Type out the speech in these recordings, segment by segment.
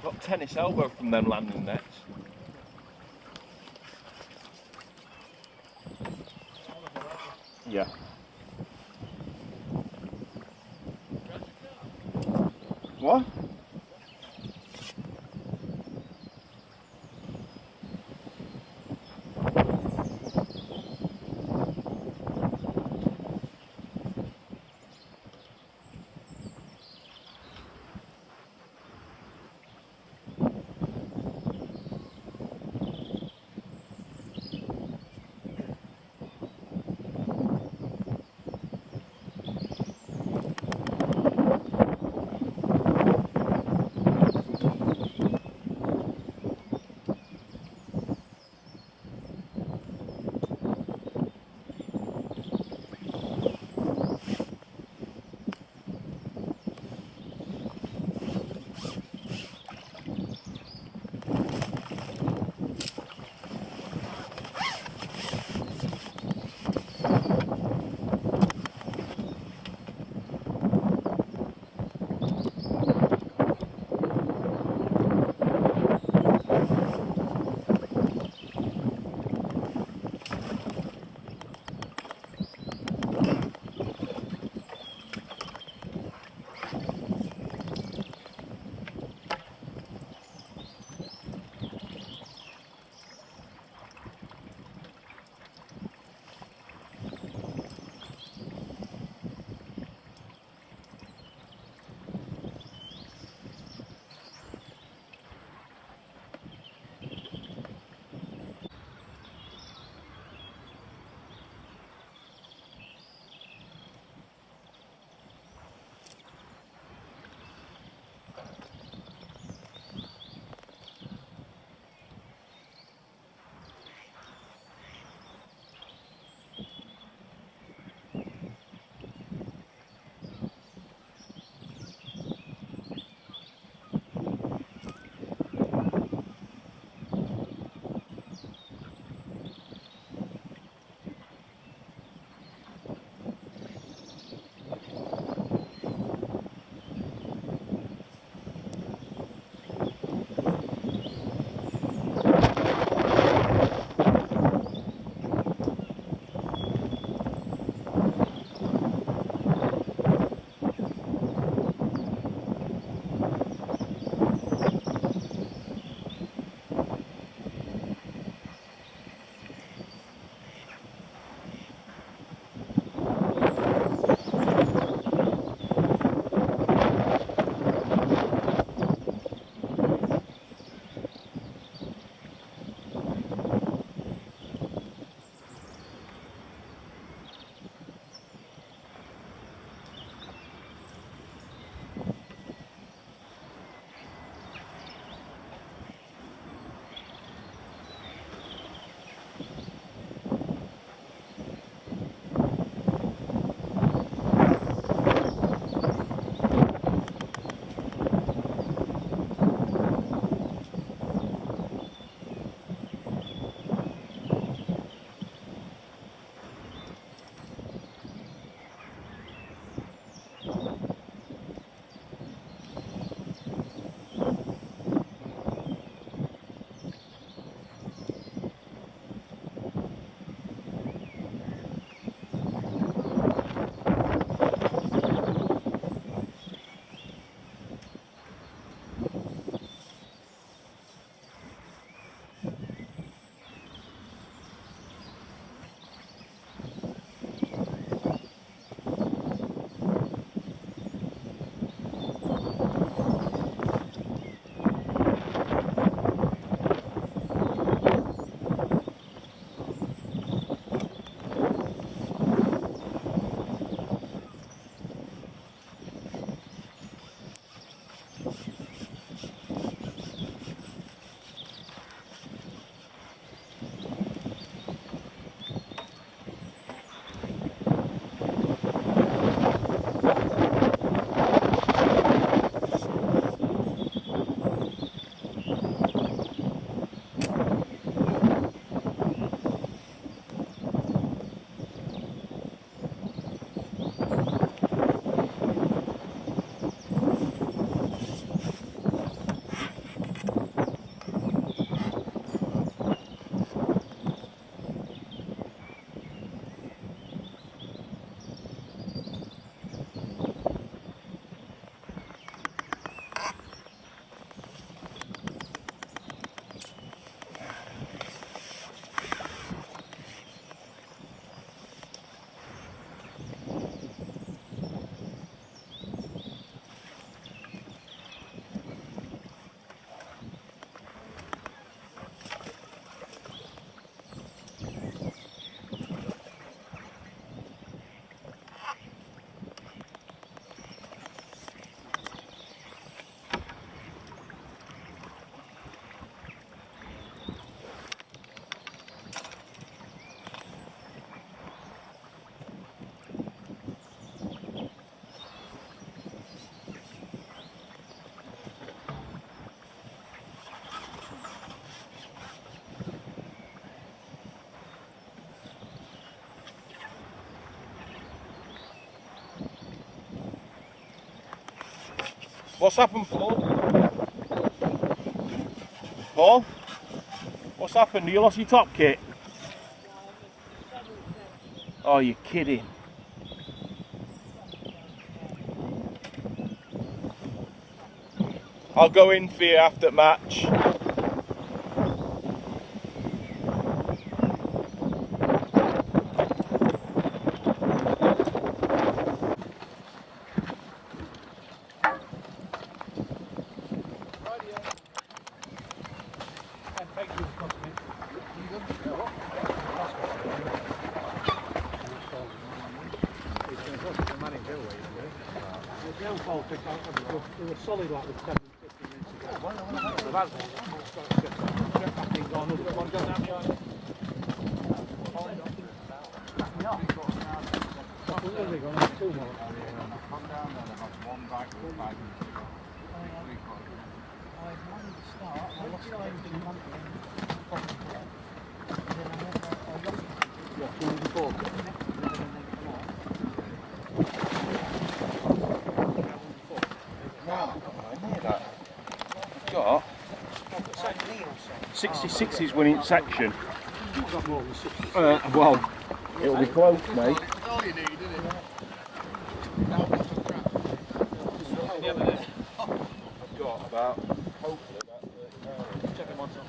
Got tennis elbow from them landing nets. Yeah. What? What's happened, Paul? Paul? What's happened? You lost your top kit? Oh, you're kidding. I'll go in for you after match. It was solid like with 10 15 minutes ago. Wow, I knew that. Got 66 is winning section. Well, it'll be close, mate. That's all you need, isn't it? I've got about, hopefully, about 30 hours. Check them on top.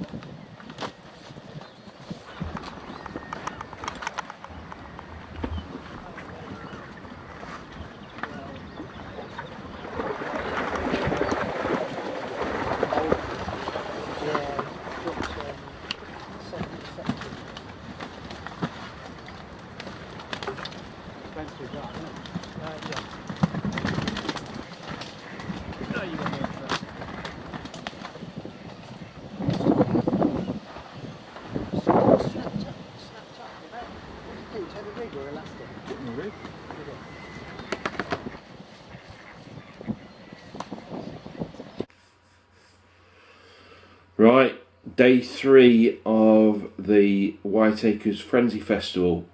Right, day 3 of the Whiteacres Frenzee Festival.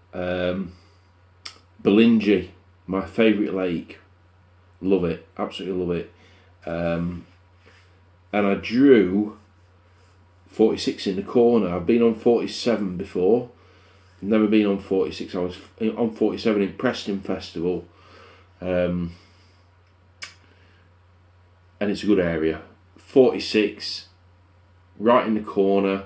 BOLINGEY, my favourite lake. Love it, absolutely love it. And I drew 46 in the corner. I've been on 47 before. Never been on 46. I was on 47 in Preston Festival. And it's a good area. 46, right in the corner,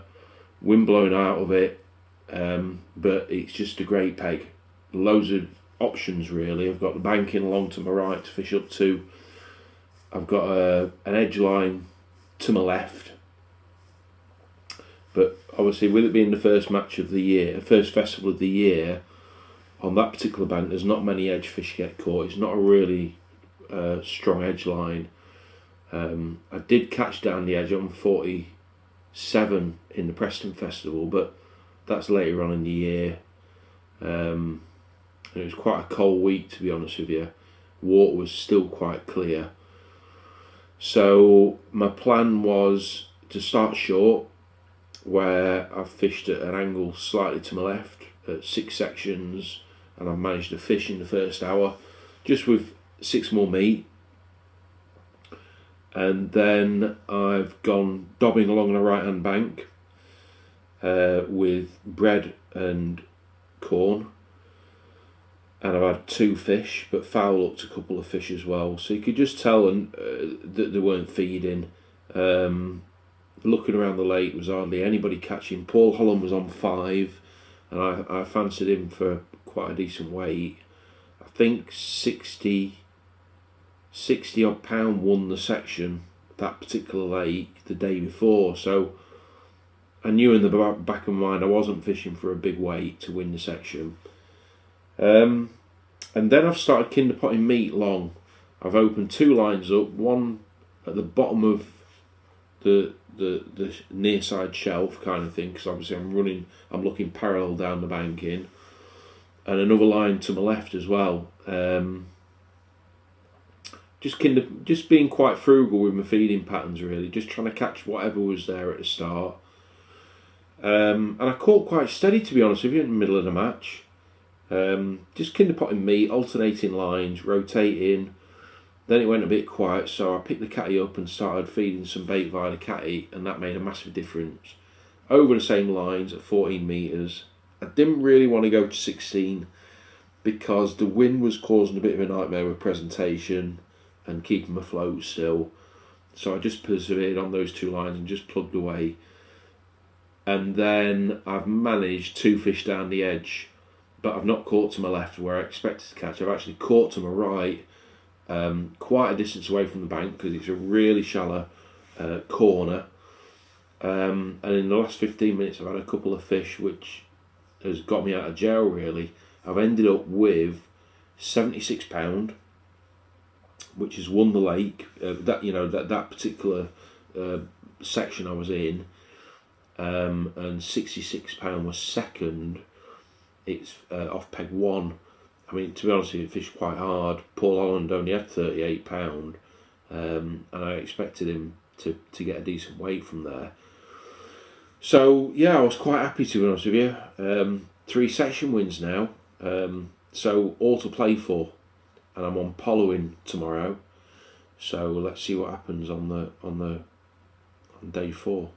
wind blowing out of it. But it's just a great peg. Loads of options really. I've got the banking along to my right to fish up to. I've got an edge line to my left. But obviously, with it being the first match of the year, first festival of the year, on that particular bank, there's not many edge fish get caught. It's not a really strong edge line. I did catch down the edge on 47 in the Preston Festival, but that's later on in the year. And it was quite a cold week, to be honest with you. Water was still quite clear. So my plan was to start short, where I've fished at an angle slightly to my left at 6 sections, and I've managed to fish in the first hour just with 6 more meat. And then I've gone dobbing along the right hand bank with bread and corn, and I've had 2 fish, but foul hooked a couple of fish as well, so you could just tell that they weren't feeding. Looking around the lake, was hardly anybody catching. Paul Holland was on 5, and I fancied him for quite a decent weight. I think 60 odd pound won the section, that particular lake, the day before, so I knew in the back of my mind I wasn't fishing for a big weight to win the section. And then I've started kinder potting meat long. I've opened 2 lines up, one at the bottom of the near side shelf kind of thing, because obviously I'm looking parallel down the banking, and another line to my left as well. Just being quite frugal with my feeding patterns really, just trying to catch whatever was there at the start. And I caught quite steady, to be honest with you, in the middle of the match. Just kinder potting meat, alternating lines, rotating, Then it went a bit quiet, so I picked the catty up and started feeding some bait via the catty, and that made a massive difference. Over the same lines at 14 metres. I didn't really want to go to 16 because the wind was causing a bit of a nightmare with presentation and keeping them afloat still. So I just persevered on those 2 lines and just plugged away. And then I've managed 2 fish down the edge, but I've not caught to my left where I expected to catch. I've actually caught to my right, quite a distance away from the bank because it's a really shallow corner. And in the last 15 minutes I've had a couple of fish which has got me out of jail really. I've ended up with £76, which has won the lake, that particular section I was in, and £66 was second. It's off peg 1. I mean, to be honest with you, it fished quite hard. Paul Holland only had £38, and I expected him to get a decent weight from there. So yeah, I was quite happy, to be honest with you. 3 section wins now, so all to play for, and I'm on Poloing tomorrow. So let's see what happens on day 4.